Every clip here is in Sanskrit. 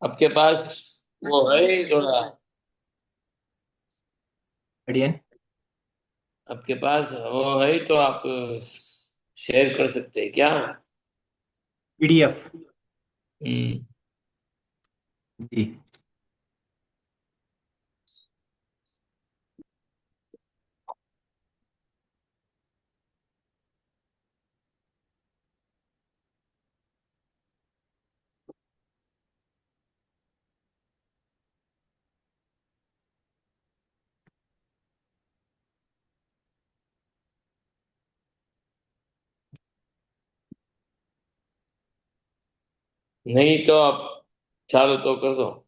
आपके पास वो है थोड़ा? अडियन। आपके पास वो है तो आप शेयर कर सकते हैं क्या? पीडीएफ। हम्म। जी। नहीं तो आप चालू तो कर दो।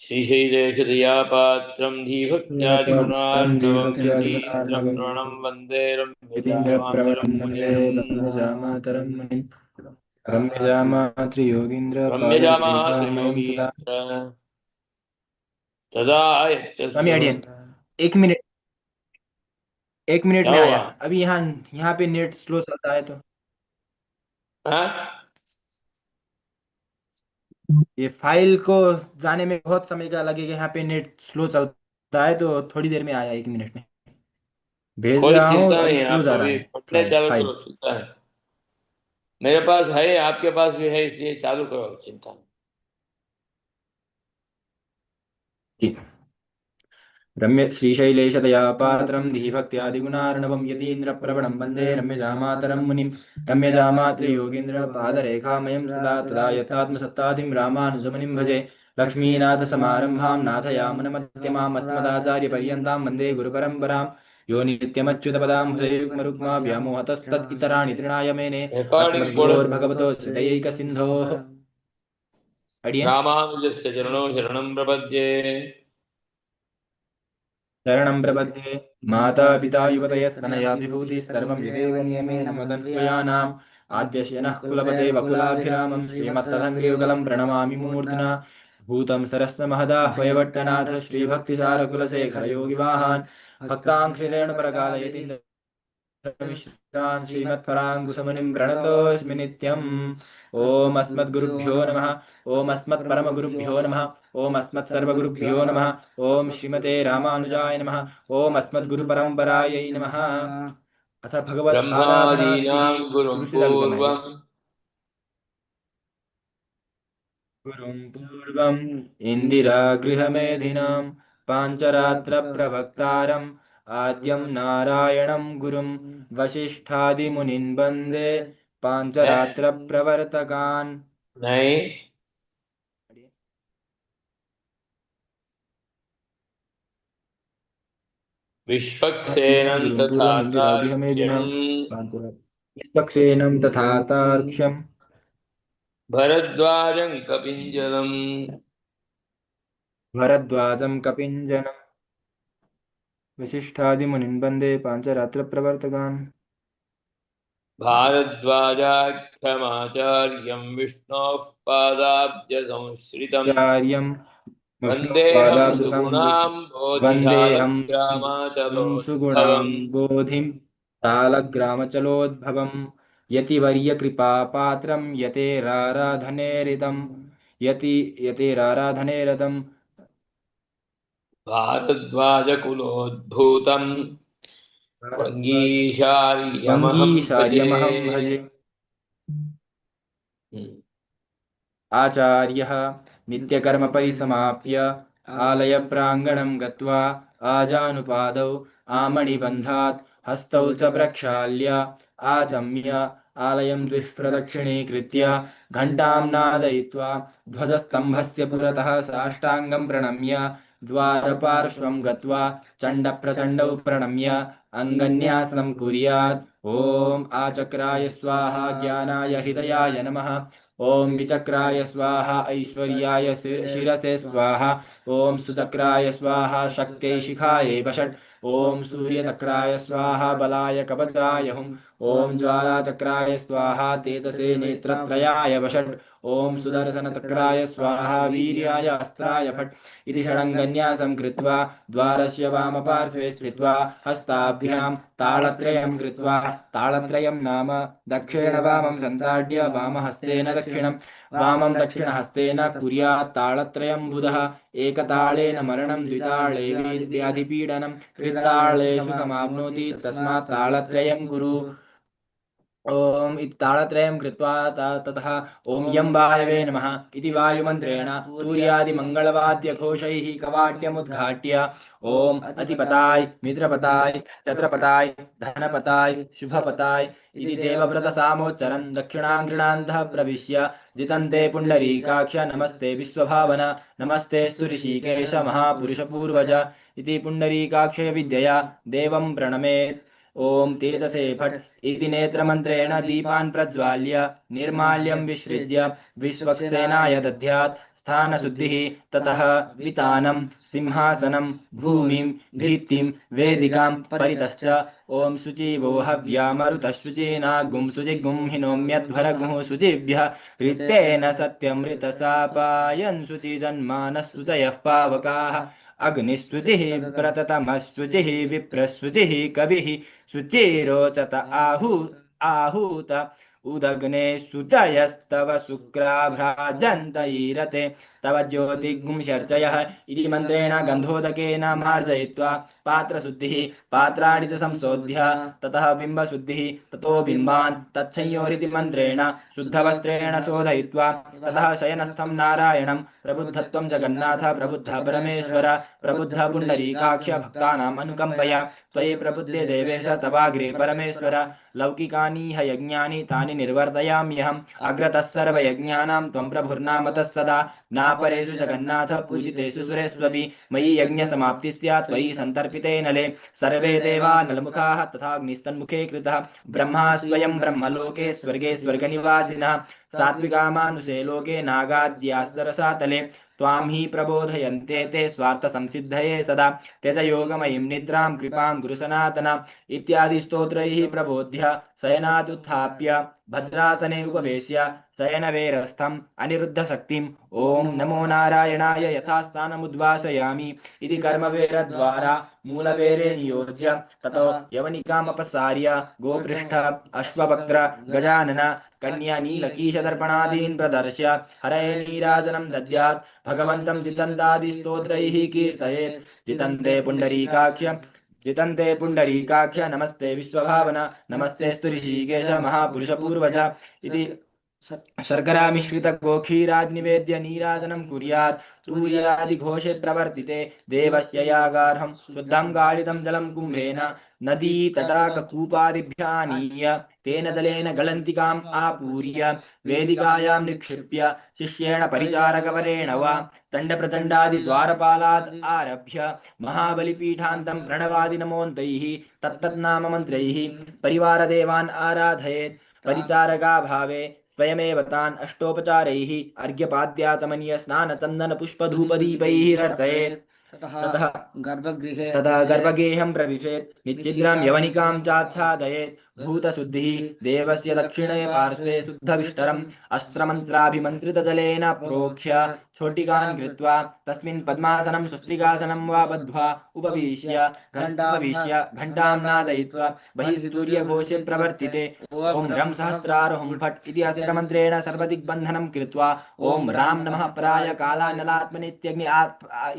श्रीशैलेशदयापात्रं पात्रं धीभक्त्यादिगुणार्णवं दीर्घज्ञानगुणार्णवं यतीन्द्रप्रणं वन्दे रम्यजामातरं यतीन्द्रप्रवणं वन्दे मुनिम्। रम्यजामातरं मुनिं। रम्यजामातृयोगीन्द्रपादरेखामयं सदा। रम्यजामातृयोगीन्द्र तदा स्वामी आयत्यसु। अडियन। 1 मिनट। 1 मिनट क्या में हुआ? आया अभी। यहाँ यहाँ पे नेट स्लो चलता है तो हाँ। ये फाइल को जाने में बहुत समय का लगेगा। यहाँ पे नेट स्लो चलता है तो थोड़ी देर में आया, 1 मिनट में भेज कोई रहा हूँ। चिंता अभी नहीं, स्लो आप जा रहा अभी है पढ़ने फाइल चालू फाइल। करो, चिंता है। मेरे पास है, आपके पास भी है, इसलिए चालू करो, चिंता नहीं। ठीक। रम्य श्रीशैलेशदयापात्रं धीभक्त्यादिगुणार्णवं यतीन्द्रप्रवणं वन्दे रम्यजामातरं मुनिं। रम्यजामातृयोगीन्द्रपादरेखामयं सदा तदा यथात्मसत्तादिं रामानुजमुनिं भजे। लक्ष्मीनाथसमारम्भां नाथयामुनमध्यमाम् अस्मदाचार्यपर्यन्तां वन्दे गुरुपरम्पराम्। यो नित्यमच्युतपदां हृदयुग्मरुक्मा व्यामोहतस्तदितराणि तृणाय मेने। रिकॉर्डिंग बोर्ड अस्मद्गुरोर्भगवतो श्रुतयैकसिन्धोः। अडियन्। रामानुजस्य चरणौ शरणं प्रपद्ये। शरणं प्रपद्ये। माता पिता युवतयस्तनया विभूतिः सर्वं यदेव नियमेन मदन्वयानाम्। आद्यस्य नः कुलपते वकुलाभिरामं श्रीमत्तदङ्घ्रियुगलं प्रणमामि मूर्ध्ना। भूतं सरस्त महदाह्वयभट्टनाथ श्रीभक्तिसारकुलशेखरयोगिवाहान् भक्ताङ्घ्रिरेणुपरकालयति मिश्रान् श्रीमत्पराङ्कुशमुनिं प्रणतोऽस्मि नित्यम्। ॐ अस्मद्गुरुभ्यो नमः। ॐ अस्मत्परमगुरुभ्यो नमः। ॐ अस्मत्सर्वगुरुभ्यो नमः। ॐ श्रीमते रामानुजाय नमः। ॐ अस्मद्गुरुपरम्परायै नमः। अथ भगवत् आराधनाविधिः। ब्रह्मादीनां गुरुं तुलसीदासगमयति। पूर्वं। गुरुं पूर्वम् इन्दिरागृहमेधिनां पाञ्चरात्रप्रभक्तारम् आद्यं नारायणं गुरुं वसिष्ठादिमुनिन् वन्दे है? पाञ्चरात्रप्रवर्तकान्। नहीं। विश्वक्सेनं गुरुं तथा पूर्वम् इन्दिरागृहमेधिनां तार्क्ष्यम् निष्पक्षेणं तथा तार्क्ष्यम् भरद्वाजं कपिञ्जलम् भरद्वाजं कपिञ्जनं वसिष्ठादिमुनिन् वन्दे पाञ्चरात्रप्रवर्तकान्। भारद्वाजाख्यमाचार्यं विष्णोः पादाब्जसंश्रितम् चार्यं वन्देऽहं विष्णोपादाब्जसंवृत् सुगुणां वन्देऽहं ं सुगुणां बोधिशालग्रामाचलोद्भवम् बोधिं तालग्रामचलोद्भवम्। यतिवर्यकृपापात्रं यतेराराधनेरिदं यतेराराधनेरदम्। भारद्वाजकुलोद्भूतं वङ्गीशार्यमहं भजे। वङ्गीशार्यमहं भजे। आचार्यः नित्यकर्मपरिसमाप्य आलयप्राङ्गणं गत्वा आजानुपादौ आमणिबन्धात् हस्तौ च प्रक्षाल्य आचम्य आलयं द्विप्रदक्षिणीकृत्य घण्टां नादयित्वा ध्वजस्तम्भस्य पुरतः साष्टाङ्गं प्रणम्य द्वारपार्श्वं गत्वा चण्डप्रचण्डौ प्रणम्य अङ्गन्यासनं कुर्यात्। ॐ आचक्राय स्वाहा ज्ञानाय हृदयाय नमः। ॐ विचक्राय स्वाहा ऐश्वर्याय शिरसे स्वाहा। ॐ सुचक्राय स्वाहा शक्त्यै शिखायै वषट्। ओम सूर्यचक्राय स्वाहा बलाय कवचाय हुम। ओम ज्वालाचक्राय स्वाहा तेजसे नेत्रत्रयाय वषट्। ओम सुदर्शनचक्राय स्वाहा वीर्याय अस्त्राय फट्। इति षडङ्गन्यासं कृत्वा द्वारस्य वामपार्श्वे स्थित्वा हस्ताभ्यां तालत्रयं कृत्वा, तालत्रयं नाम दक्षिण वामं सन्ताड्य वामहस्तेन दक्षिणं वामं दक्षिणहस्तेन कुर्यात् तालत्रयं बुधः। एकताळेन मरणं द्विताळे व्याधिपीडनं त्रिताळेषु समाप्नोति तस्मात् तालत्रयं कुरु। ओम इति ताळत्रयं कृत्वा ततः ओम यं वायवे नमः इति वायुमन्त्रेण सूर्यादिमङ्गलवाद्यघोषैः कवाट्यमुद्घाट्य ओम अतिपताय मित्रपताय छत्रपताय धनपताय शुभपताय इति देवव्रतसामोच्चरन् दक्षिणाङ्गृणान्तः प्रविश्य जितन्ते पुण्डरीकाक्ष नमस्ते विश्वभावन नमस्ते ऋषिकेश महापुरुषपूर्वज इति पुण्डरीकाक्षय विद्यया देवं प्रणमेत्। ओम तेजसे फट् इति नेत्रमन्त्रेण दीपान् प्रज्वाल्य निर्माल्यं विसृज्य विश्वक्सेनाय दद्यात् स्थानशुद्धिः। ततः वितानं सिंहासनं भूमिं भित्तिं वेदिकां परितश्च ओम शुचिवो हव्यामरुतशुचिनागुं शुचिगुं हिनोम्यध्वरगुः शुचिभ्यः ऋतेन सत्यं ऋतसापायन् शुचिजन्मानः शुचयः पावकाः। अग्निस्तुतिः प्रततमस्तुतिः विप्रस्तुतिः कविः शुचिरोचत आहूत उदग्ने शुचयस्तव शुक्राभ्राजन्त ईरते तव ज्योतिगुं शर्चयः इति मन्त्रेण गन्धोदकेन मार्जयित्वा पात्रशुद्धिः पात्राणि च संशोध्य ततः बिम्बशुद्धिः ततो बिम्बान् तच्छंयोरिति मन्त्रेण शुद्धवस्त्रेण शोधयित्वा ततः शयनस्थं नारायणं प्रबुद्धत्वं जगन्नाथ प्रबुद्ध परमेश्वर प्रबुद्ध पुण्डरीकाक्ष भक्तानाम् अनुकम्पया त्वयि प्रबुद्धे देवेश तवाग्रे परमेश्वर लौकिकानि ह यज्ञानि तानि निर्वर्तयाम्यहम् अग्रतः सर्वयज्ञानां त्वं प्रभुर्नामतः सदा नापरेषु जगन्नाथ पूजितेषु सुरेष्वपि मयि यज्ञसमाप्तिः स्यात् त्वयि सन्तर्पिते नले सर्वे देवा नलमुखाः तथाग्निस्तन्मुखे कृतः ब्रह्मा स्वयं ब्रह्मलोके स्वर्गे स्वर्गनिवासिनः सात्विकामानुषे लोके नागाद्यास्तरसातले त्वां हि प्रबोधयन्ते ते स्वार्थसंसिद्धये सदा त्यज योगमयीं निद्रां कृपां गुरु सनातन इत्यादि स्तोत्रैः प्रबोध्य शयनादुत्थाप्य भद्रासने उपवेश्य शयनवेरस्थम् अनिरुद्धशक्तिम् ओम नमो नारायणाय यथास्थानमुद्वासयामि इति कर्मवेरद्वारा मूलवेरे नियोज्य ततो यवनिकामपसार्य गोपृष्ठ अश्ववक्त्र गजानन कन्या नीलकीशदर्पणादीन् प्रदर्श्य हरये नीराजनं दद्यात् भगवन्तं जितन्तादि स्तोत्रैः कीर्तयेत्। जितन्ते पुण्डरीकाक्ष नमस्ते विश्वभावन नमस्ते ऋषिकेश महापुरुषपूर्वज इति शर्करामिश्रितगोक्षीराज्निवेद्य नीराजनं कुर्यात्। सूर्यादिघोषे प्रवर्तिते देवस्य यागार्हं शुद्धं गालितं जलं कुम्भेन नदी तटाककूपादिभ्यानीय तेन जलेन गलन्तिकाम् आपूर्य वेदिकायां निक्षिप्य शिष्येण परिचारकवरेण वा तण्डप्रचण्डादिद्वारपालाद् आरभ्य महाबलिपीठान्तं प्रणवादिनमोऽन्तैः तत्तन्नाम मन्त्रैः परिवारदेवान् आराधयेत्। परिचारकाभावे स्वयमेव तान् अष्टोपचारैः अर्घ्यपाद्याचमनीय स्नानचन्दनपुष्पधूपदीपैः नर्तयेत्। ततः गर्भगृहं प्रविशेत् निच्छिद्रां यवनिकां चाच्छादयेत्। भूतशुद्धिः देवस्य दक्षिणे पार्श्वे शुद्धविष्टरम् अस्त्रमन्त्राभिमन्त्रितजलेन प्रोक्ष्य छोटिकान् कृत्वा तस्मिन् पद्मासनं स्वस्तिकासनं वा बद्ध्वा उपविश्य घण्टां नादयित्वा बहिः सूर्यघोषे प्रवर्तिते ओम रं सहस्रारहुं फट् इति अस्त्रमन्त्रेण सर्वदिग्बन्धनं कृत्वा ओम राम नमः प्राय कालानलात्मनित्यग्नि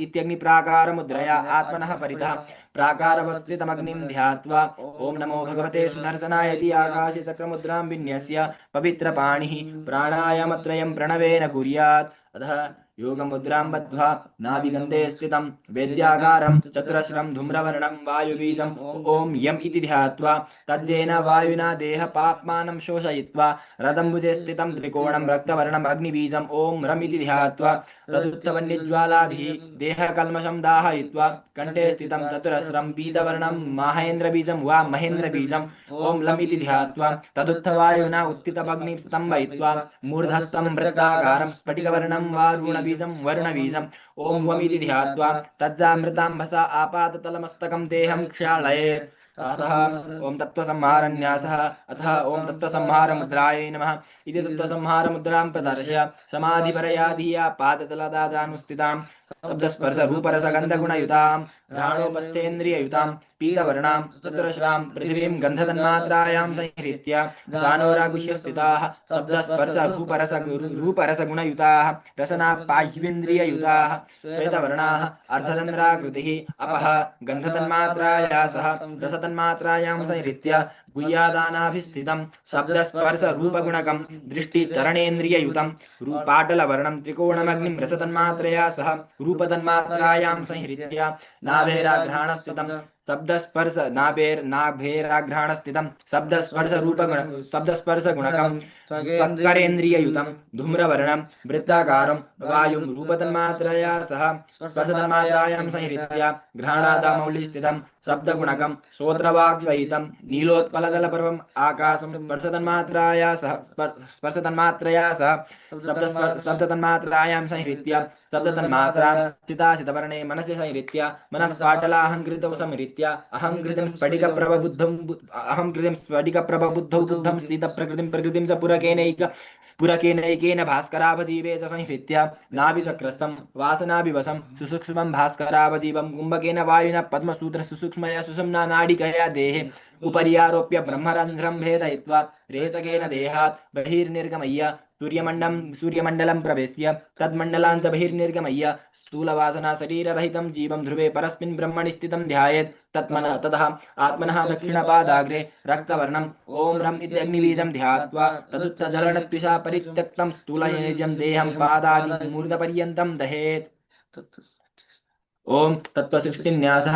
इत्यग्निप्राकारमुद्रया आत्मनः परितः प्राकारवत्कृतमग्निं ध्यात्वा ओम नमो भगवते सुदर्शनाय इति आकाशे चक्रमुद्रां विन्यस्य पवित्रपाणिः प्राणायामत्रयं प्रणवेन कुर्यात्। अतः योगमुद्रां बद्ध्वा नाभिगन्धे स्थितं वेद्याकारं चतुरस्रं धूम्रवर्णं वायुबीजम् ओम यम इति ध्यात्वा तज्जेन वायुना देहपाप्मानं शोषयित्वा रदम्बुजे स्थितं त्रिकोणं रक्तवर्णम् अग्निबीजम् ओम रम इति ध्यात्वा तदुत्थवन्निज्वालाभिः देहकल्मषं दाहयित्वा कंठे स्थितं चतुरस्रं पीतवर्णं माहेन्द्रबीजं वा महेन्द्रबीजम् ओम लम इति ध्यात्वा तदुत्थवायुना उत्थितमग्निं स्तम्भयित्वा मूर्धस्थं वृत्ताकारं स्फटिकवर्णं वरुणं वारुणबीजं वरुणबीजम् ॐ वमिति ध्यात्वा तज्जामृताम्भसा आपाततलमस्तकं देहं क्षालयेत् अतः ॐ तत्त्वसंहारन्यासः अतः ॐ तत्त्वसंहारमुद्रायै नमः इति तत्त्वसंहारमुद्रां प्रदर्श्य समाधिपरया धिया पादतलदाजानुस्थितां शब्दस्पर्शरूपरसगन्धगुणयुतां घ्राणोपस्थेन्द्रिययुतां पीतवर्णां चतुरश्रां पृथिवीं गन्धतन्मात्रायां संहृत्य गानोरागुह्य स्थिताः शब्दस्पर्शरूपरसगुणयुताः रसनापाह्विन्द्रिययुताः श्वेतवर्णाः अर्धचन्द्राकृतिः अपः गन्धतन्मात्राया सह रसतन्मात्रायां संहृत्य गुह्यादानाभिस्थितं शब्दस्पर्शरूपगुणकं दृष्टिचरणेन्द्रिययुतं पाटलवर्णं त्रिकोणमग्निं रसतन्मात्रया सह रूपतन्मात्रायां संहृत्य नाभेराघ्राणस्थितं शब्दस्पर्श नाभेराघ्राणस्थितं शब्दस्पर्शगुणकं त्वक्करेन्द्रिययुतं धूम्रवर्णं वृत्ताकारं वायुं रूपतन्मात्रया सह स्पर्शतन्मात्रायां संहृत्य घ्राणादामौलिस्थितं शब्दगुणकं श्रोत्रवाक्सहितं नीलोत्पलदलपर्वम् आकाशं स्पर्शतन्मात्रया सह शब्दतन्मात्रायां संहृत्य शब्दतन्मात्रां चिताशितवर्णे मनसि संहृत्य मनः पाटलाहङ्कृतौ संहृत्य अहङ्कृतिं स्फटिकप्रभबुद्धौ बुद्धं स्थितप्रकृतिं प्रकृतिं च पुरकेनैकेन भास्कराभजीवे च संहृत्य नाभिचक्रस्थं वासनाभिवशं सुसूक्ष्मं भास्कराभजीवं कुम्भकेन वायुना पद्मसूत्र सुसूक्ष्मया सुषुम्ना नाडिकया देहे उपरि आरोप्य ब्रह्मरन्ध्रं भेदयित्वा रेचकेन देहात् बहिर्निर्गमय्य सूर्यमण्डलं प्रवेश्य तन्मण्डलाञ्च बहिर्निर्गमय्य स्थूलवासना शरीररहितं जीवं ध्रुवे परस्मिन् ब्रह्मणि स्थितं ध्यायेत् ततः आत्मनः दक्षिणपादाग्रे रक्तवर्णम् ॐ रम् इति अग्निबीजं ध्यात्वा तदुच्चजलनत्विषा परित्यक्तं स्थूलनिजं देहं पादादिमूर्धपर्यन्तं दहेत् ॐ तत्त्वसृष्टिन्यासः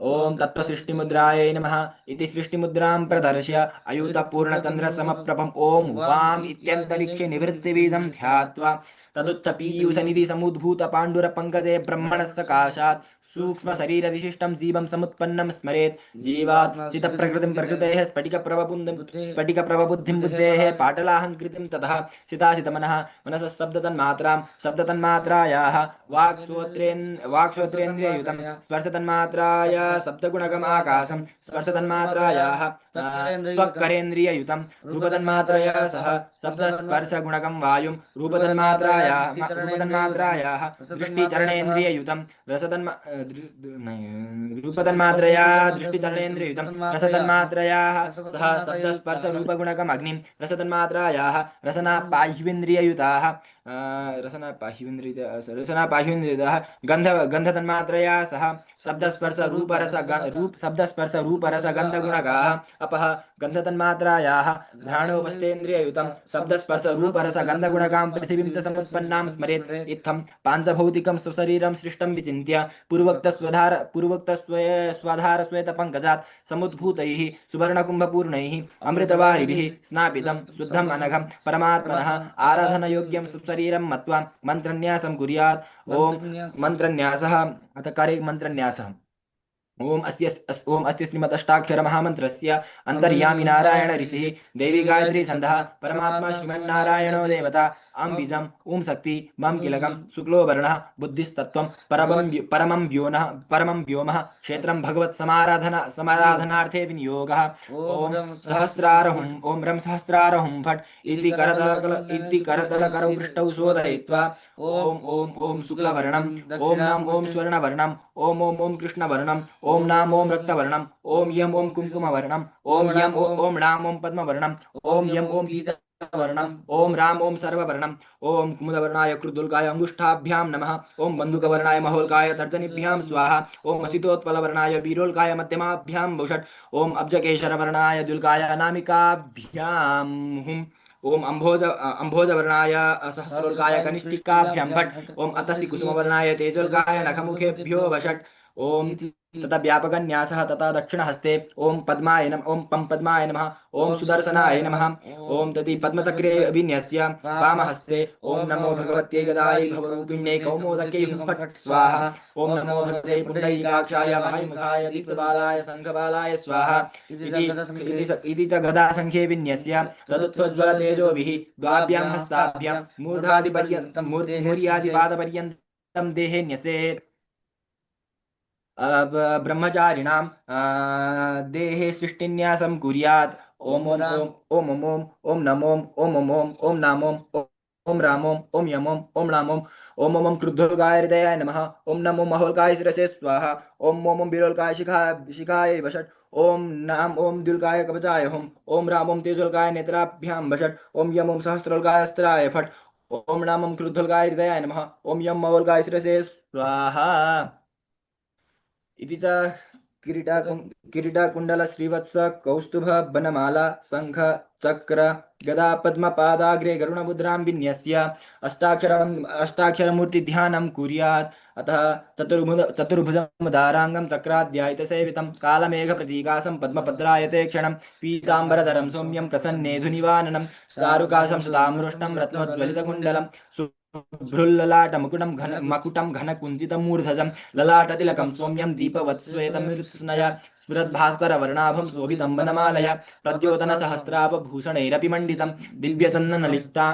ॐ तत्त्वसृष्टिमुद्रायै नमः इति सृष्टिमुद्रां प्रदर्श्य अयुतपूर्णतन्द्रसमप्रभम् ॐ वाम् इत्यन्तरिक्षे निवृत्तिबीजं ध्यात्वा तदुच्च पीयूषनिधि समुद्भूतपाण्डुरपङ्कजे ब्रह्मणः सकाशात् सूक्ष्मशरीरविशिष्टं जीवं समुत्पन्नं स्मरेत् जीवात् चित्तप्रकृतिं प्रकृतेः स्फटिकप्रभबुद्धिं बुद्धेः पाटलाहङ्कृतिं ततः चिताचितमनः मनसः शब्दतन्मात्रायाः वाक्श्रोत्रेन्द्रिययुतं स्पर्शतन्मात्राया शब्दगुणकम् आकाशं स्पर्शतन्मात्रायाः त्वक्करेन्द्रिययुतं रूपतन्मात्रया सह शब्दस्पर्शगुणकं वायुं रूपतन्मात्रायाः दृष्टिचरणेन्द्रिययुतं रूपतन्मात्रया दृष्टिचरणेन्द्रिययुतं रसतन्मात्रयाः सह शब्दस्पर्शरूपगुणकम् अग्निं रसतन्मात्रायाः रसनापाह्विन्द्रिययुताः रसनापाह्विन्द्रिययुताः गन्धतन्मात्रया सह शब्दस्पर्शरूपरसगन्धगुणकाः अपः गन्धतन्मात्रायाः घ्राणोपस्थेन्द्रिययुतं शब्दस्पर्शरूपरसगन्धगुणकां पृथिवीं च समुत्पन्नां स्मरेत् इत्थं पाञ्चभौतिकं स्वशरीरं सृष्टं विचिन्त्य पूर्वोक्तस्वधारश्वेतपङ्कजात् समुद्भूतैः सुवर्णकुम्भपूर्णैः अमृतवारिभिः स्नापितं शुद्धम् अनघं परमात्मनः आराधनयोग्यं सुशरीरं मत्वा मन्त्रन्यासं कुर्यात् ॐ मन्त्रन्यासः अथ कार्य मन्त्रन्यासः ओम अस्य श्रीमदष्टाक्षरमहामन्त्रस्य अन्तर्यामि नारायण ऋषिः देवी गायत्री छन्दः परमात्मा श्रीमन्नारायणो देवता अं बीजम् ॐ शक्ति मम किलकं शुक्लो वर्णः बुद्धिस्तत्त्वं परमं व्योमः क्षेत्रं भगवत् समाराधनार्थे विनियोगः ॐ रं सहस्रारहुं फट् इति करतलकरौ पृष्ठौ शोधयित्वा ॐ शुक्लवर्णं ॐ नाम ॐ स्वर्णवर्णं ॐ कृष्णवर्णं ॐ नाम ॐ रक्तवर्णं ॐ यं ॐ कुङ्कुमवर्णं ॐ यं ॐ नाम ॐ पद्मवर्णं ॐ यं ॐ पीतवर्णं ॐ राम ॐ सर्ववर्णं ॐ कुमुदवर्णाय कृदुल्काय अङ्गुष्ठाभ्यां नमः ॐ बन्धुकवर्णाय महोल्काय तर्जनीभ्यां स्वाहा ॐ असितोत्पलवर्णाय वीरोल्काय मध्यमाभ्यां भूषट् ॐ अब्जकेशरवर्णाय दुल्काय अनामिकाभ्यां हुम् ओम अंभोजवर्णाय सहस्रोल्काय कनिष्ठिकाभ्यां भट् ओम अतसि कुसुमवर्णाय तेजोल्काय नखमुखेभ्यो वषट् ओम तथा व्यापकन्यासः तथा दक्षिणहस्ते ॐ पद्माय नमः, ॐ पं पद्माय नमः, ॐ सुदर्शनाय नमः, ॐ तति पद्मचक्रे विन्यस्य वामहस्ते ॐ नमो भगवत्यै गदायै भवरूपिण्यै कौमोदकै हुं फट् स्वाहा, ॐ नमो भगवते पुण्डरीकाक्षाय वायुमुखाय दीप्तबालाय शङ्खबालाय स्वाहा इति च गदासङ्ख्ये विन्यस्य तदुत्वज्वलतेजोभिः द्वाभ्यां हस्ताभ्यां मूर्धादिपर्यन्तं मूर्यादिपादपर्यन्तं देहे न्यसेत्। ब्रह्मचारिणां देहे सृष्टिन्यासं कुर्यात्। ओम ओम ओम ओम ओम ओम ओम नमो ओम ओम ओम ओम नामो ओम रामो ओम यमो ओम रामो ओम ओम क्रुद्धोल्काय हृदयाय नमः। ओम नमो महोल्काय शिरसे स्वाहा। ओम ओम ओम विरोल्काय शिखाय वषट्। ओम नाम ओम द्युल्काय कवचाय हुम। ओम राम ओम तेजोल्काय नेत्राभ्यां वषट्। ओम यम ओम सहस्रोल्काय अस्त्राय फट्। ओम नाम ओम क्रुद्धोल्काय हृदयाय नमः। ओम यम महोल्काय शिरसे स्वाहा। इति च किरीटाकुण्डल श्रीवत्स कौस्तुभ बनमाला शङ्ख चक्र गदा पद्मपादाग्रे गरुणमुद्रां विन्यस्य अष्टाक्षरमूर्तिध्यानं कुर्यात्। अतः चतुर्भुजमुदाराङ्गं चक्राध्यायितसेवितं कालमेघप्रतीकासं पद्मपत्रायते क्षणं पीताम्बरधरं सौम्यं प्रसन्नेधुनिवाननं चारुकाशं सुतामृष्टं रत्नोज्ज्वलितकुण्डलं भ्रुल्ललाटमुकुटं मकुटं घनकुञ्चितमूर्धजं ललाटतिलकं सौम्यं दीपवत्श्वेतमृत्स्नया स्फुरद्भास्करवर्णाभं शोभितं वनमालया प्रद्योतनसहस्राभभूषणैरपि मण्डितं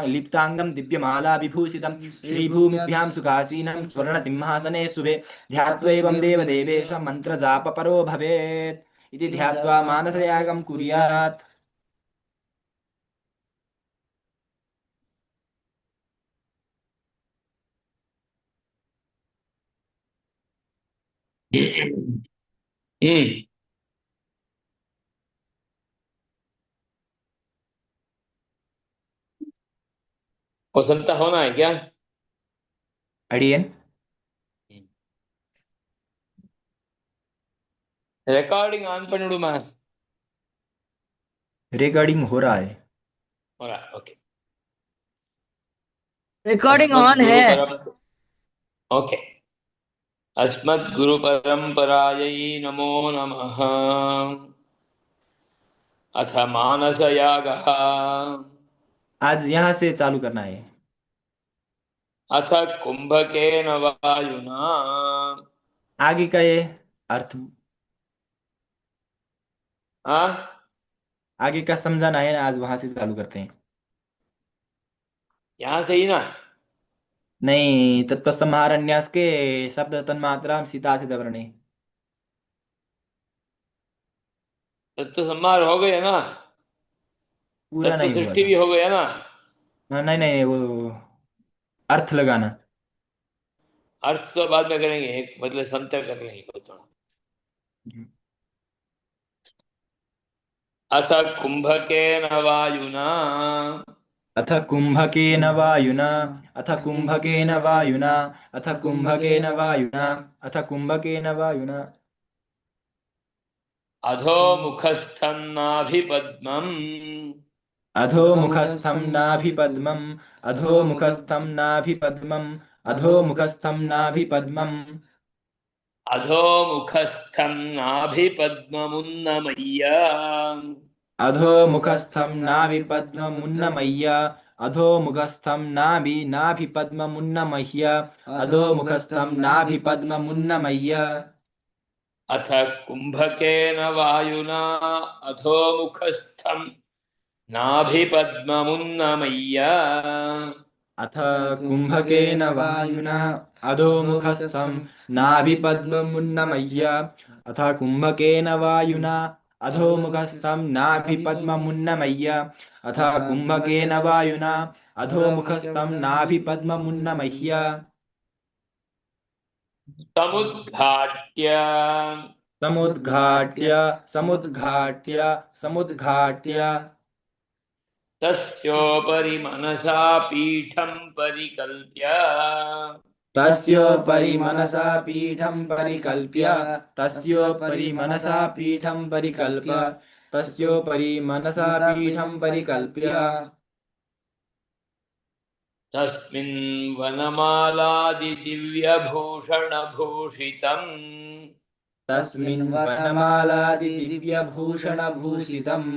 लिप्ताङ्गं दिव्यमाला विभूषितं श्रीभूमिभ्यां सुखासीनं स्वर्णसिंहासने शुभे ध्यात्वैवं देवदेवेश मन्त्रजापपरो भवेत्। इति ध्यात्वा मानसयागं कुर्यात्। हम्म। वसंत होना है क्या? अडियन रिकॉर्डिंग ऑन பண்ணிடுமா? रिकॉर्डिंग हो रहा है। ओके। रिकॉर्डिंग ऑन है। अस्मद्गुरुपरम ओके। अस्मद्गुरुपरम्परायै नमो नमः। अथ मानसयागः। आज यहाँ से चालू करना है। अथ कुंभकेन वायुना। आगे का ये अर्थ हाँ, आगे का समझाना है ना, आज वहां से चालू करते हैं। यहाँ से ही ना। नहीं, तत्वसंहारन्यास के शब्द तन्मात्रा सीता से वर्णे तत्व संहार हो गया ना। पूरा तत्व नहीं हुआ सृष्टि था। भी हो गया ना। हाँ, नहीं नहीं, वो अर्थ लगाना। अर्थ तो बाद में करेंगे, एक मतलब संतर कर लेंगे कोई थोड़ा। अथ कुंभकेन वायुना। अथ कुंभकेन वायुना। अथ कुंभकेन वायुना। अथ कुंभकेन वायुना। अथ कुंभकेन वायुना। अधो मुखस्थं नाभिपद्मम्। अधोमुखस्थं नाभिपद्मम्। अधोमुखस्थं नाभिपद्मम्। अधोमुखस्थं नाभिपद्मम्। अधो मुखस्थं नाभिपद्ममुन्नमय्य। अधोमुखस्थं नाभिपद्ममुन्नमय्य। अधोमुखस्थं नाभिपद्ममुन्नमह्य। अधोमुखस्थं नाभिपद्ममुन्नमय्य। अथ कुंभकेन वायुना अधो मुखस्थं नाभिपद्ममुन्नमय्य। अथ कुंभकेन वायुना अधोमुखस्थं नाभिपद्ममुन्नमय्य। अथ कुंभकेन वायुना अधोमुखस्थं नाभिपद्ममुन्नमय्य। अथ कुंभकेन वायुना अधोमुखस्थं नाभिपद्ममुन्नमह्य। समुद्घाट्य। समुद्घाट्य समुद्घाट्य समुद्घाट्य तस्योपरि मनसा पीठं परिकल्प्य। तस्योपरि मनसा पीठं परिकल्प्य। तस्योपरि मनसा पीठं परिकल्प्य। तस्योपरि मनसा पीठं परिकल्प्य। तस्मिन् वनमालादिदिव्यभूषणभूषितम्। तस्मिन् वनमालादिदिव्यभूषणभूषितम्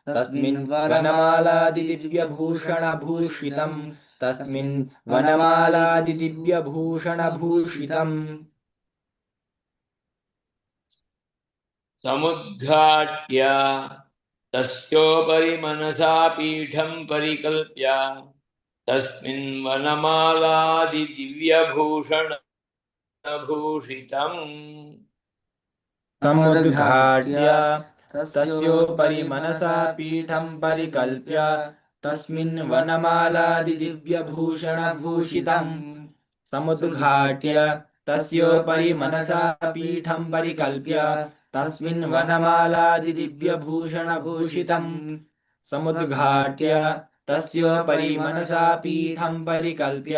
तस्मिन् वनमालादिदिव्यभूषणभूषितम् तस्मिन् वनमालादिदिव्यभूषणभूषितम् समुद्घाट्य तस्योपरि मनसा पीठं परिकल्प्य तस्मिन् वनमालादिदिव्यभूषणभूषितम् समुद्घाट्य तस्योपरि मनसा पीठं परिकल्प्य तस्मिन् वनमालादिदिव्यभूषणभूषितम् समुद्घाट्य तस्योपरि मनसा पीठं परिकल्प्य तस्मिन् वनमालादिदिव्यभूषणभूषितम् समुद्घाट्य तस्योपरि मनसा पीठं परिकल्प्य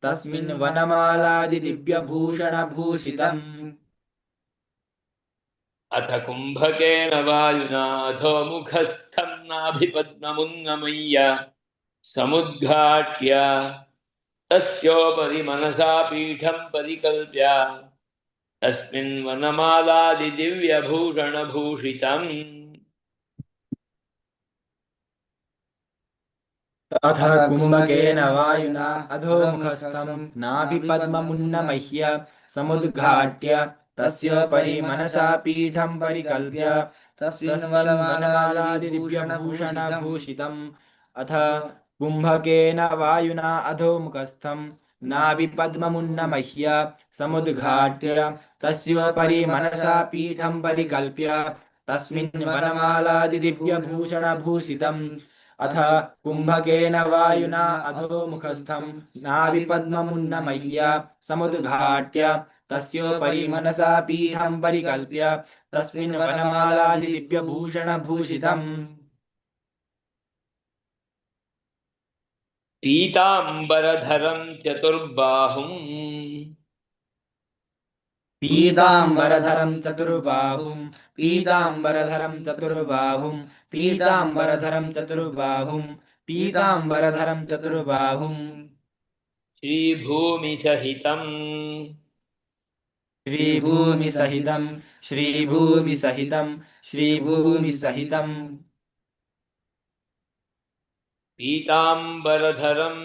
तस्मिन् वनमालादिदिव्यभूषणभूषितम् अथ कुम्भकेन वायुना अधोमुखस्थं नाभिपद्ममुन्नमय्य समुद्घाट्य तस्योपरि मनसा पीठं परिकल्प्य तस्मिन् वनमालादिदिव्यभूषणभूषितम् अथ कुम्भकेन वायुना अधोमुखस्थं नाभिपद्ममुन्नमह्य समुद्घाट्य तस्योपरि मनसा पीठं परिकल्प्य तस्मिन् वनमालादिदिव्यभूषणभूषितम् अथ कुम्भकेन वायुना अधोमुखस्थं नाभिपद्ममुन्नमह्य समुद्घाट्य तस्योपरि मनसा पीठं परिकल्प्य तस्मिन् वनमालादिदिव्यभूषणभूषितम् अथ कुम्भकेन वायुना अधोमुखस्थं नाभिपद्ममुन्नमह्य समुद्घाट्य तस्योपरि मनसा पीठं परिकल्प्य तस्मिन् वनमालादिदिव्यभूषणभूषितम् पीताम्बरधरं चतुर्बाहुम् पीताम्बरधरं चतुर्बाहुं पीताम्बरधरं चतुर्बाहुं पीताम्बरधरं चतुर्बाहुं पीताम्बरधरं चतुर्बाहुम् श्रीभूमिसहितम् श्रीभूमिसहितं श्रीभूमिसहितं श्रीभूमिसहितम् पीताम्बरधरं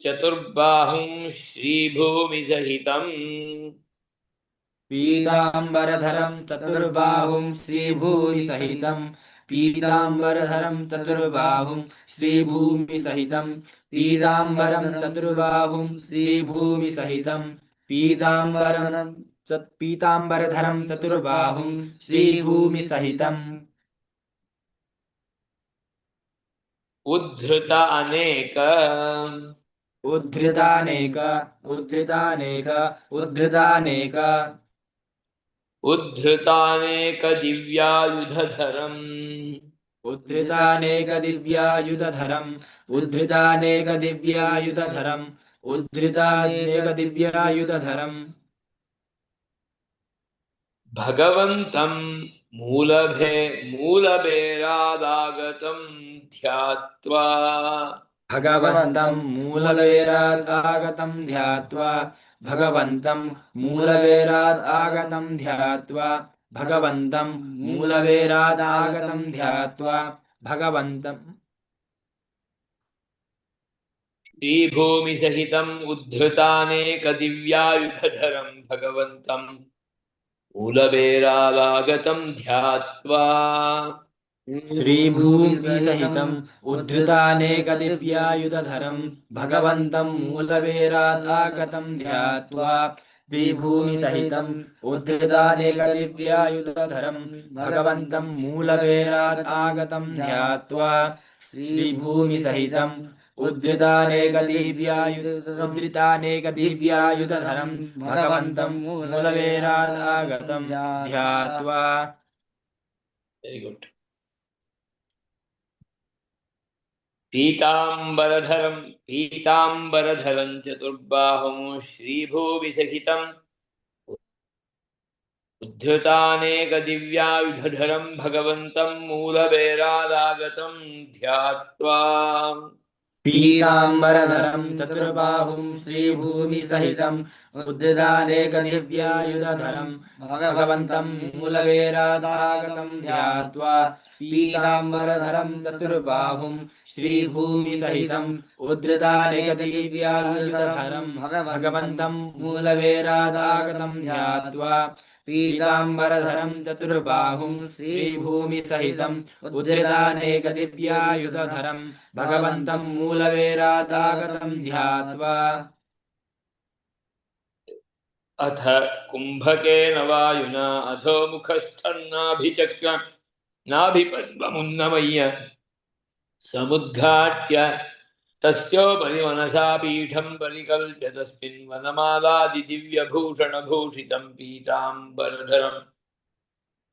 चतुर्बाहुं श्रीभूमिसहितम् पीताम्बरधरं चतुर्बाहुं श्रीभूमिसहितं पीताम्बरधरं चतुर्बाहुं श्रीभूमिसहितं पीताम्बरं चतुर्बाहुं श्रीभूमिसहितं पीताम्बरधरं चतुर्बाहुं श्रीभूमिसहितम् उद्धृत अनेक उद्धृतानेक उद्धृतानेक उद्धृतानेक उद्धृतानेकदिव्यायुधधरम् उद्धृतानेकदिव्यायुधधरम् उद्धृतानेकदिव्यायुधधरम् उद्धृतानेकदिव्यायुधधरम् भगवन्तं मूलभेरादागतं ध्यात्वा भगवन्तं मूलवेरात् आगतं ध्यात्वा भगवन्तं मूलवेरात् आगतं ध्यात्वा भगवन्तं मूलवेरात् आगतं ध्यात्वा भगवन्तम् श्रीभूमिसहितम् उद्धृतानेकदिव्यायुधधरं भगवन्तं मूलभेरादागतं ध्यात्वा श्रीभूमिसहितम् उद्धृतानेकदिव्यायुधधरम् भगवन्तं मूलवेरात् आगतं ध्यात्वा श्रीभूमिसहितम् उद्धृतानेकदिव्यायुधधरम् भगवन्तं मूलवेरात् आगतं ध्यात्वा श्रीभूमिसहितम् उद्धृतानेकदिव्यायुधधरम् भगवन्तं मूलवेरात् आगतं ध्यात्वा वेरी गुड पीताम्बरधरं चतुर्बाहुं श्रीभूमिसहितम् उद्धृतानेकदिव्यायुधधरं भगवन्तं मूलभेरादागतं ध्यात्वा पीताम्बरधरं चतुर्बाहुं श्रीभूमिसहितं उद्यदानेकदिव्यायुधधरं भगवन्तं मूलवेरादागतं ध्यात्वा पीताम्बरधरं चतुर्बाहुं श्रीभूमिसहितं उद्धृतानेकदिव्यायुधधरं भगवन्तं मूलवेरादागतं ध्यात्वा पीताम्बरधरं चतुर्बाहुं श्रीभूमिसहितं उद्धृतानेकदिव्यायुधधरं भगवन्तं मूलवेरादागतं ध्यात्वा अथ कुम्भकेन वायुना अधोमुखस्थन्नाभिचक्र नाभिपद्ममुन्नमय्य समुद्घाट्य तस्योपरि मनसा पीठं परिकल्प्य तस्मिन् वनमालादिदिव्यभूषणभूषितं पीताम्बरधरं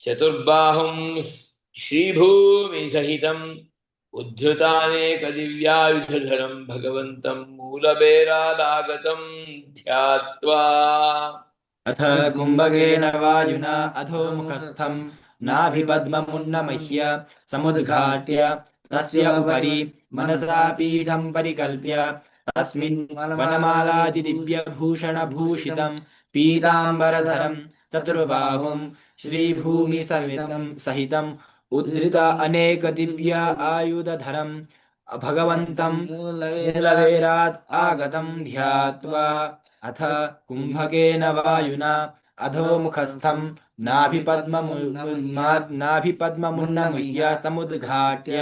चतुर्बाहुं श्रीभूमिसहितम् उद्धृतानेकदिव्यायुधधरं भगवन्तं मूलबेरादागतं ध्यात्वा अथ कुम्भकेन वायुना अधोमुखस्थं नाभिपद्ममुन्नमह्य समुद्घाट्य तस्य उपरि मनसा पीठं परिकल्प्य तस्मिन् वनमालादिदिव्यभूषणभूषितं पीताम्बरधरं चतुर्बाहुं श्रीभूमिसहितम् उद्धृत अनेकदिव्य आयुधधरं भगवन्तं मूलवेरात् आगतं ध्यात्वा अथ कुम्भकेन वायुना अधोमुखस्थं नाभिपद्ममुन्नमुह्य समुद्घाट्य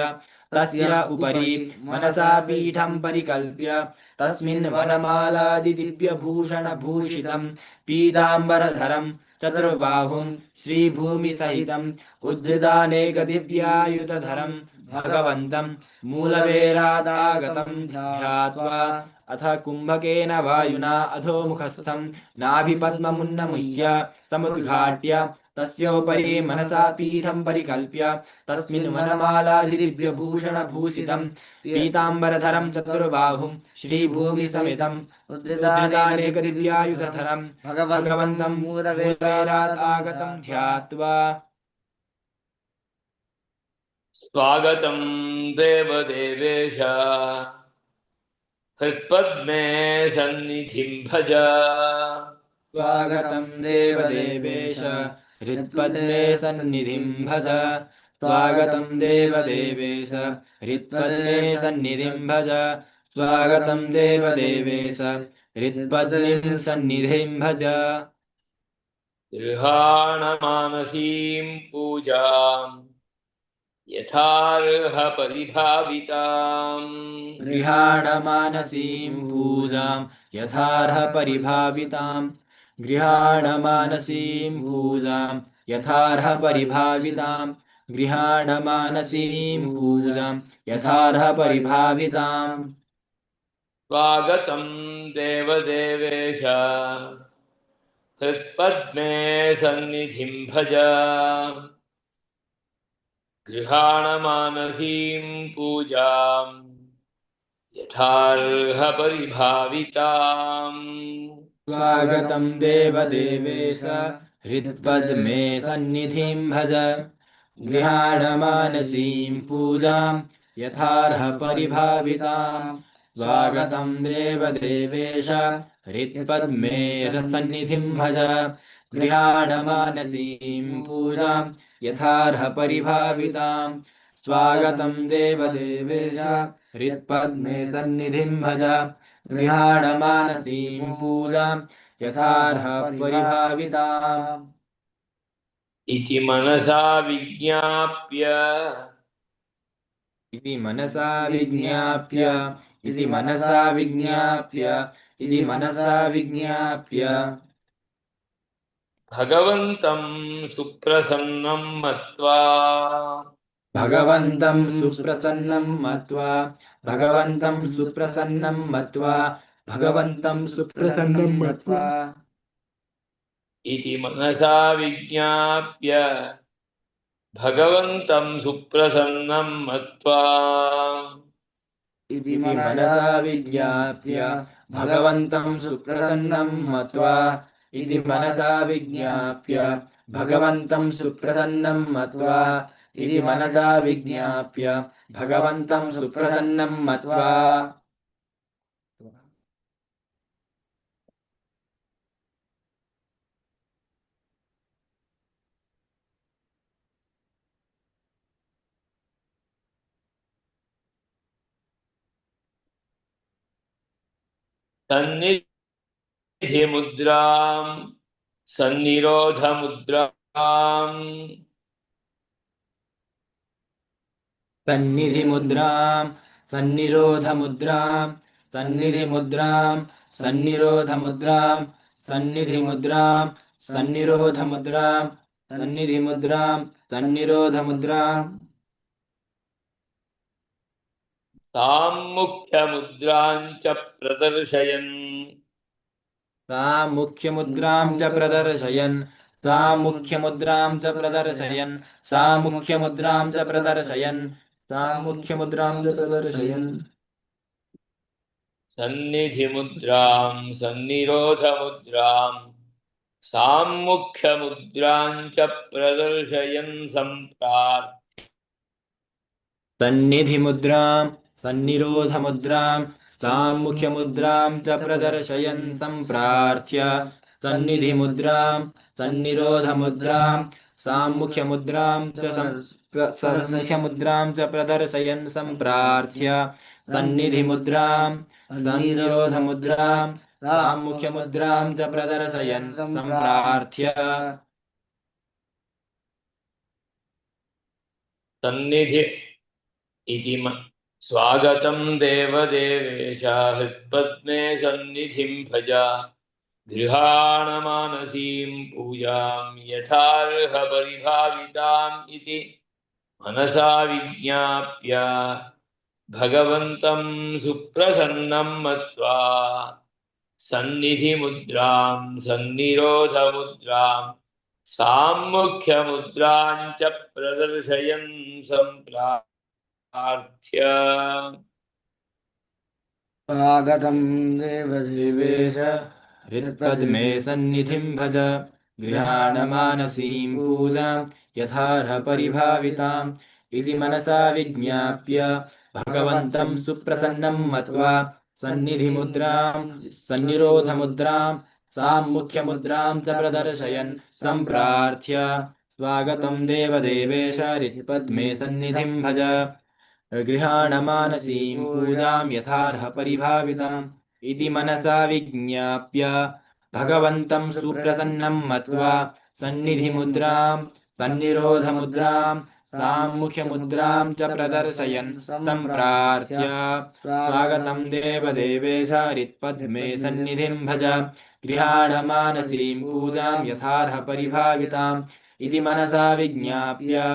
तस्य उपरि मनसा पीठं परिकल्प्य तस्मिन् वनमालादिदिव्यभूषणभूषितं पीताम्बरधरं चतुर्बाहुं श्रीभूमिसहितम् उद्धृतानेकदिव्यायुधधरं भगवन्तं मूलवेरादागतं ध्यात्वा अथ कुम्भकेन वायुना अधोमुखस्थं नाभिपद्ममुन्नमुह्य समुद्घाट्य तस्योपरि मनसा पीठं परिकल्प्य तस्मिन् वनमालादिदिव्यभूषणभूषितं पीताम्बरधरं चतुर्बाहुं श्रीभूमिसमेतं उद्धृतानेकदिव्यायुधधरं भगवन्तं मूलवेरादागतं ध्यात्वा स्वागतं देवदेवेश हृत्पद्मे सन्निधिं भज स्वागतं देवदेवेश हृत्पद्मे सन्निधिं भज स्वागतं देवदेवेश हृत्पद्मे सन्निधिं भज स्वागतं देवदेवेश हृत्पद्मीं सन्निधिं भज गृहाणमानसीं पूजाम् यथार्हपरिभाविताम् गृहाणमानसीं पूजां यथार्हपरिभावितां गृहाणमानसीं पूजां यथार्हपरिभावितां गृहाणमानसीं पूजां यथार्हपरिभाविताम् स्वागतं देवदेवेश हृत्पद्मे सन्निधिं भज गृहाणमानसीं पूजाम् यथार्हपरिभाविताम् स्वागतं देवदेवेश हृत्पद्मे सन्निधिं भज गृहाणमानसीं पूजां यथार्हपरिभाविताम् स्वागतं देवदेवेश हृत्पद्मे सन्निधिं भज गृहाणमानसीं पूजां यथार्हपरिभाविताम् स्वागतं देवदेवेश हृत्पद्मे सन्निधिं भज गृहाणमानसीं पूजां यथार्हपरिभाविताम् इति मनसा विज्ञाप्य इति मनसा विज्ञाप्य इति मनसा विज्ञाप्य इति मनसा विज्ञाप्य भगवन्तं सुप्रसन्नं मत्वा भगवन्तं सुप्रसन्नं मत्वा भगवन्तं सुप्रसन्नं मत्वा भगवन्तं सुप्रसन्नं मत्वा इति मनसा विज्ञाप्य भगवन्तं सुप्रसन्नं मत्वा इति मनसा विज्ञाप्य भगवन्तं सुप्रसन्नं मत्वा इति मनसा विज्ञाप्य भगवन्तं सुप्रसन्नं मत्वा इति मनसा विज्ञाप्य भगवन्तं सुप्रसन्नं मत्वा सन्निधिमुद्रां सन्निरोधमुद्राम् सन्निधिमुद्रां सन्निरोधमुद्रां सन्निधिमुद्रां सन्निरोधमुद्रां सन्निधिमुद्रां सन्निरोधमुद्रां सन्निधिमुद्रां सन्निरोधमुद्रां तां मुख्यमुद्रां च प्रदर्शयन् सा मुख्यमुद्रां च प्रदर्शयन् सा मुख्यमुद्रां च प्रदर्शयन् सा मुख्यमुद्रां च प्रदर्शयन् सा मुख्यमुद्रां च प्रदर्शयन् सन्निधिमुद्रां सन्निरोधमुद्रां साम्मुख्यमुद्रां च प्रदर्शयन् सम्प्रार्थ सन्निधिमुद्रां सन्निरोधमुद्रां साम्मुख्यमुद्रां च प्रदर्शयन् सम्प्रार्थ्य सन्निधिमुद्रां सन्निरोधमुद्रां साम्मुख्यमुद्रां च सन्मुख्यमुद्रां च प्रदर्शयन् सम्प्रार्थ्य सन्निधिमुद्रां सन्निरोधमुद्रां साम्मुख्यमुद्रां च प्रदर्शयन् सम्प्रार्थ्य सन्निधि इति स्वागतं देवदेवेश हृत्पद्मे सन्निधिं भज गृहाणमानसीं पूजां यथार्हपरिभाविताम् इति मनसा विज्ञाप्य भगवन्तं सुप्रसन्नं मत्वा सन्निधिमुद्रां सन्निरोधमुद्रां साम्मुख्यमुद्रां च प्रदर्शयन् सम्प्रार्थ्य स्वागतं देवदेवेश हृत्पद्मे सन्निधिं भज गृहाणमानसीं पूजां यथार्हपरिभाविताम् इति मनसा विज्ञाप्य भगवन्तं सुप्रसन्नं मत्वा सन्निधिमुद्रां सन्निरोधमुद्रां साम्मुख्यमुद्रां च प्रदर्शयन् सम्प्रार्थ्य स्वागतं देवदेवेश हृत्पद्मे सन्निधिं भज गृहाणमानसीं पूजां यथार्हपरिभाविताम् इति मनसा विज्ञाप्य भगवन्तं सुप्रसन्नं मत्वा सन्निधिमुद्रां सन्निरोधमुद्रां साम्मुख्यमुद्रां च प्रदर्शयन् सम्प्रार्थ्य स्वागतं देवदेवेश हृत्पद्मे सन्निधिं भज गृहाणमानसीं पूजां यथार्हपरिभाविताम् इति मनसा विज्ञाप्य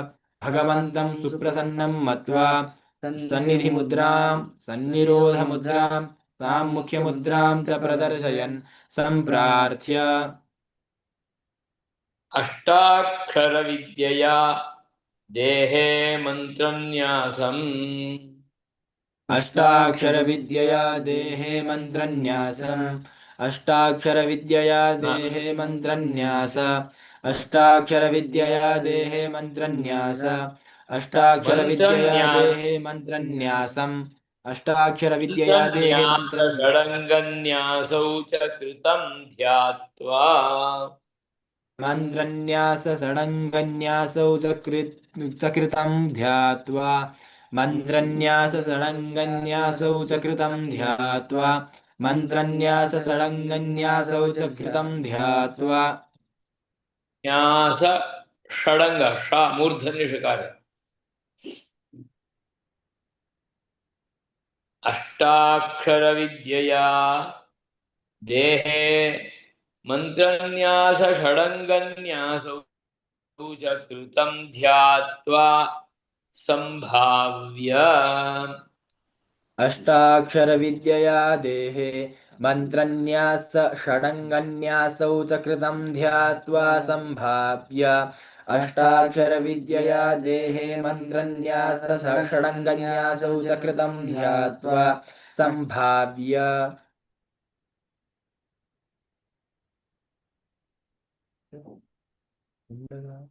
भगवन्तं सुप्रसन्नं मत्वा सन्निधिमुद्रां सन्निरोधमुद्रां साम्मुख्यमुद्रां च प्रदर्शयन् सम्प्रार्थ्य अष्टाक्षरविद्यया देहे मन्त्रन्यासम् अष्टाक्षरविद्यया देहे मन्त्रन्यासम् अष्टाक्षरविद्यया देहे मन्त्रन्यास अष्टाक्षरविद्यया देहे मन्त्रन्यास अष्टाक्षरविद्यया मन्त्रन्यास देहे मन्त्रन्यासम् अष्टाक्षरविद्यया देहे मन्त्रन्यास षडङ्गन्यासौ च कृतं ध्यात्वा मन्त्रन्यासषडङ्गन्यासौ च कृतं ध्यात्वा मन्त्रन्यासषडङ्गन्यासौ च कृतं ध्यात्वा मन्त्रन्यासषडङ्गन्यासौ च कृतं ध्यात्वा न्यास षडङ्ग षा मूर्धन्य षकार अष्टाक्षरविद्यया देहे मन्त्रन्यास षडङ्गन्यासौ च कृतं ध्यात्वा सम्भाव्य अष्टाक्षरविद्यया देहे मन्त्रन्यासषडङ्गन्यासौ च कृतं ध्यात्वा सम्भाव्य अष्टाक्षरविद्यया देहे मन्त्रन्यासषडङ्गन्यासौ च कृतं ध्यात्वा सम्भाव्य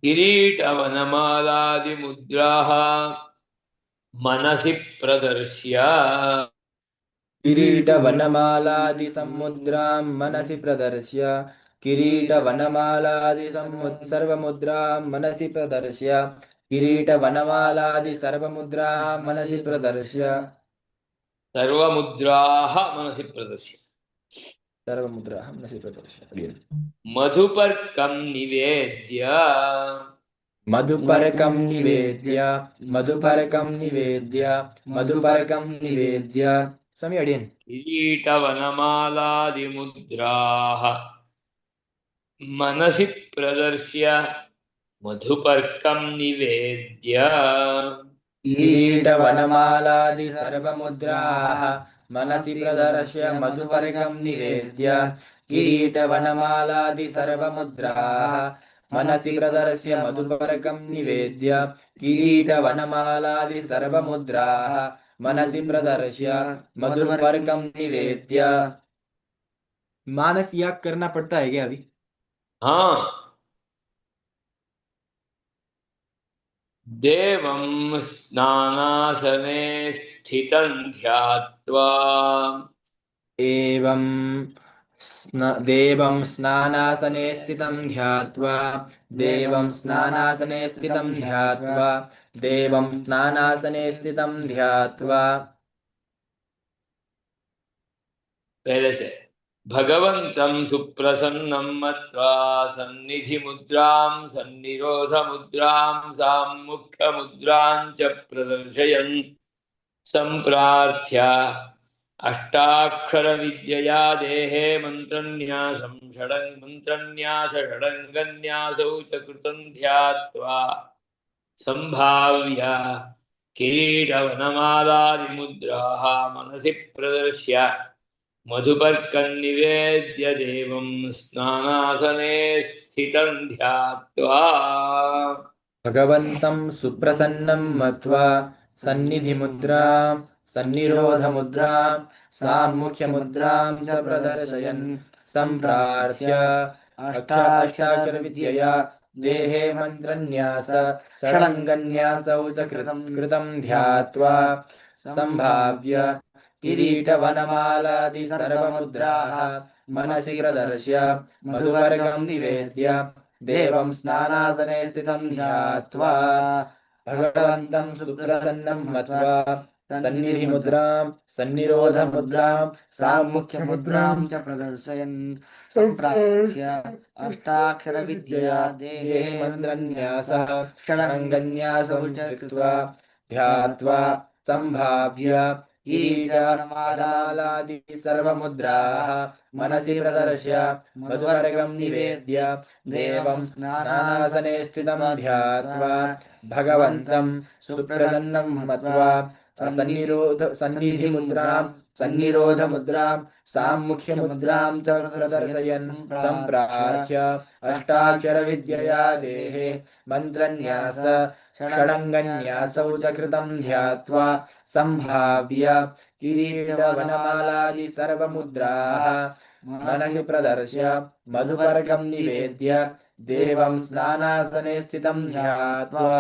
किरीटवनमालादिमुद्राः मनसि प्रदर्श्य किरीटवनमालादिसम्मुद्रां मनसि प्रदर्श्य सर्वमुद्रां मनसि प्रदर्श्य किरीटवनमालादिसर्वमुद्रां मनसि प्रदर्श्य सर्वमुद्राः मनसि प्रदर्श्य सर्वमुद्राः मनसि प्रदर्शय। मधुपर्कं निवेद्य मधुपर्कं निवेद्य मधुपर्कं निवेद्य मधुपर्कं निवेद्य स्वामी अडियन किरीटवनमालादिमुद्राः मनसि प्रदर्श्य मधुपर्कं निवेद्य किरीटवनमालादि सर्वमुद्राः मनसि प्रदर्श्य मधुपर्कं निवेद्य किरीटवनमालादि सर्वमुद्राः मनसि प्रदर्श्य मधुपर्कं निवेद्य किरीटवनमालादि सर्वमुद्राः मनसि प्रदर्श्य मधुपर्कं निवेद्य। मानस याग करना पड़ता है क्या अभी? हाँ। देवं स्नानासने स्थितं ध्यात्वा एवं देवं स्नानासने स्थितं ध्यात्वा देवं स्नानासने स्थितं ध्यात्वा देवं स्नानासने स्थितं ध्यात्वा। पहले से भगवन्तं सुप्रसन्नं मत्वा सन्निधिमुद्रां सन्निरोधमुद्रां साम्मुख्यमुद्रां च प्रदर्शयन् सम्प्रार्थ्य अष्टाक्षरविद्यया देहे मन्त्रन्यासं षडङ्गन्यासौ च कृतं ध्यात्वा सम्भाव्य किरीटवनमालादिमुद्राः मनसि प्रदर्श्य मधुपर्कन्निवेद्य देवं स्नानासने स्थितं ध्यात्वा भगवन्तं सुप्रसन्नं मत्वा सन्निधिमुद्रां सन्निरोधमुद्रां साम्मुख्यमुद्रां च प्रदर्शयन् सम्प्रार्थ्य अष्टाक्षरविद्यया देहे मन्त्रन्यास षडङ्गन्यासौ च कृतं ध्यात्वा सम्भाव्य किरीटवनमालादि सर्वमुद्राः मनसि प्रदर्श्य मधुपर्कं निवेद्य देवं स्नानासने स्थितं ध्यात्वा भगवन्तं सुप्रसन्नं मत्वा सन्निधिमुद्रां सन्निरोधमुद्रां साम्मुख्यमुद्रां च प्रदर्शयन् सम्प्रार्थ्य अष्टाक्षरविद्यया देहे मन्त्रन्यासः षडङ्गन्यासौ च कृत्वा ध्यात्वा सम्भाव्य किरीटमालादि सर्वमुद्राः मनसि प्रदर्श्य मधुपर्कं निवेद्य देवं स्नानासने स्थितं ध्यात्वा भगवन्तं सुप्रसन्नं मत्वा सन्निधिमुद्रां सन्निरोधमुद्रां साम्मुख्यमुद्रां च प्रदर्शयन् सम्प्रार्थ्य अष्टाक्षरविद्यया देहे मन्त्रन्यास षडङ्गन्यासौ च कृतं ध्यात्वा सम्भाव्य किरीटवनमालादि सर्वमुद्राः मनसि प्रदर्श्य मधुपर्कं निवेद्य देवं स्नानासने स्थितं ध्यात्वा।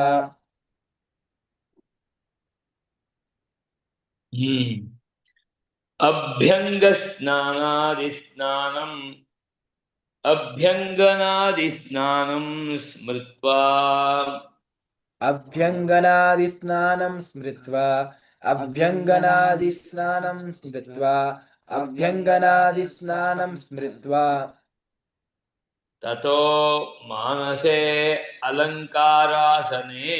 अभ्यङ्गनादिस्नानं स्मृत्वा अभ्यङ्गनादिस्नानं स्मृत्वा अभ्यङ्गनादिस्नानं स्मृत्वा अभ्यङ्गनादिस्नानं स्मृत्वा ततो मानसे अलङ्कारासने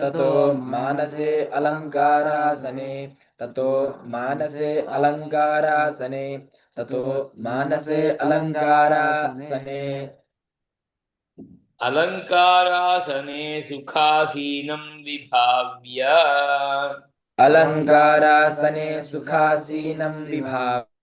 ततो मानसे अलङ्कारासने ततो मानसे अलङ्कारासने ततो मानसे अलङ्कारासने अलङ्कारासने सुखासीनं विभाव्य अलङ्कारासने सुखासीनं विभाव्य